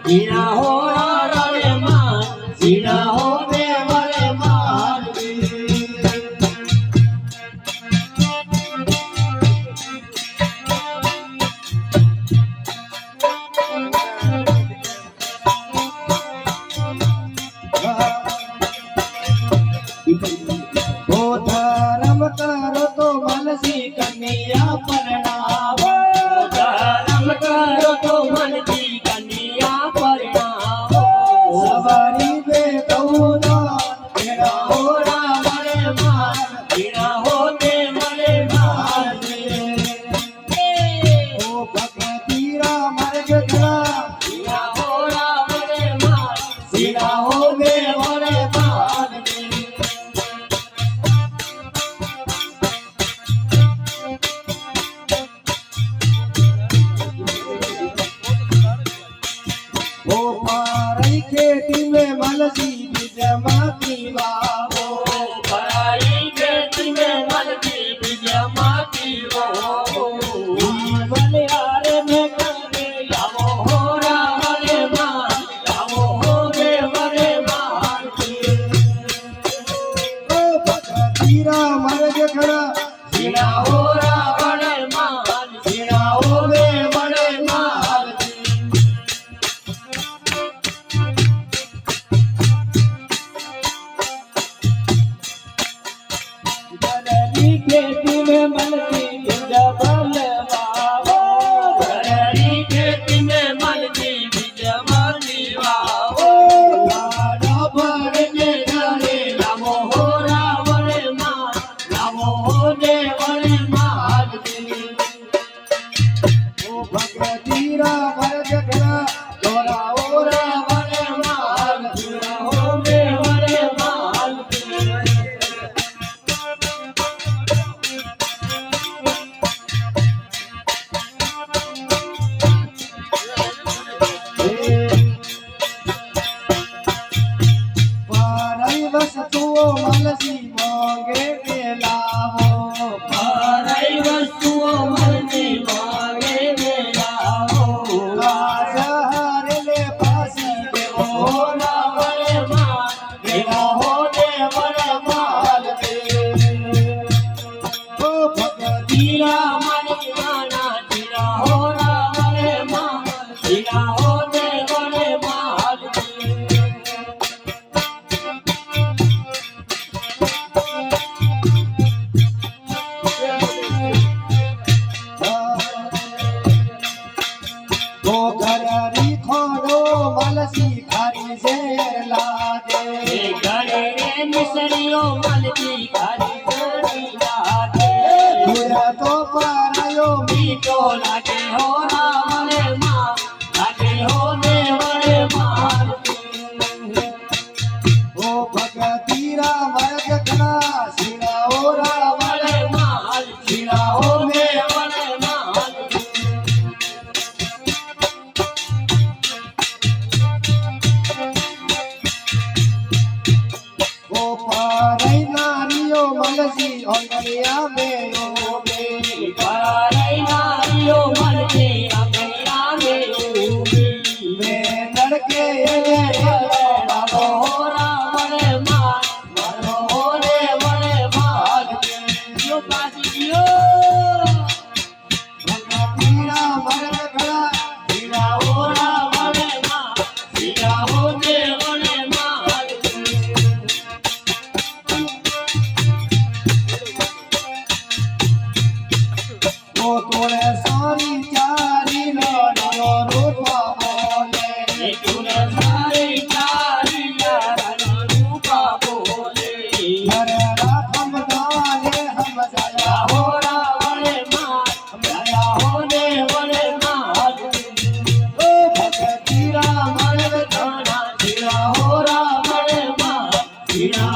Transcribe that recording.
જીણા હો રાડે માન જીણા હો ને વરે માન ધર્મ કરો તો મનસી કન્યા પરણાવો ધર્મ કરો તો મનથી કન્યા પરણાવો સવારી બે કૌના જીણા હો રાડે માન જીણા હો ને વરે માન ઓ ભગતીરા માર્ગ ધરા જીણા હો રાડે માન જીણા હો ને વરે માન ओ पारई खेती में मलसी बीजमाती वावो पराई खेती में मलकी बीजमाती वो बलियारे में करे लावो हो रावरे मान लावो हो रे वरे मान ओ भगतीरा मार्ग खड़ा जीણા हो रावरे मान जीણા हो रे वरे मान बरनी खेती में मलसी बीजबल वावो पराई खेती में मलकी बीजमाती वावो लाडा भरने करे लावो हो रावरे मान लावो हो रे वरे मान ओ भगतीरा मार्ग खड़ा तोरा ओरा वरे मान जीણા हो रे वरे मान पारई वस्तुओ मलसी मोगे के लावो पराई वस्तुओ मलकी मांगे ने लावो राजहर ले फांसी देवो हो रावरे मान जीણા हो रे वरे मान ओ भगतीरा जीણા मानी माना जीણા हो रावरे मान जीણા हो रे वरे मान तो घररी खोडो मलसी खारी शेर लागे घरे रे मिसरियो मलकी खाली गोरी लागे पूरा तो पारायो मीठो लागे हो रावरे मान लागे हो रे वरे मान ओ भगतीरा मार्ग खड़ा सीना ओरा वरे मान जीણા हो रे वरे मान ओ पारई नारियो मलसी ओंगलिया में ओगे पराई नारियो मलकी अंगनिया में उगी मैं लड़के लावो हो रावरे मान लावो हो रे वरे मान यो पासियो भगतीरा मार्ग खड़ा जीણા हो रावरे मान जीણા हो रे वरे मान ओ तोड़े सारी चारी नो रूपा बोले तुन सारी चारी यारा रूपा बोले हर राखम दाले हम जाया हो रावरे मान दया हो रे वरे मान ओ भगतीरा मार्ग जीણા हो रावरे मान जीણા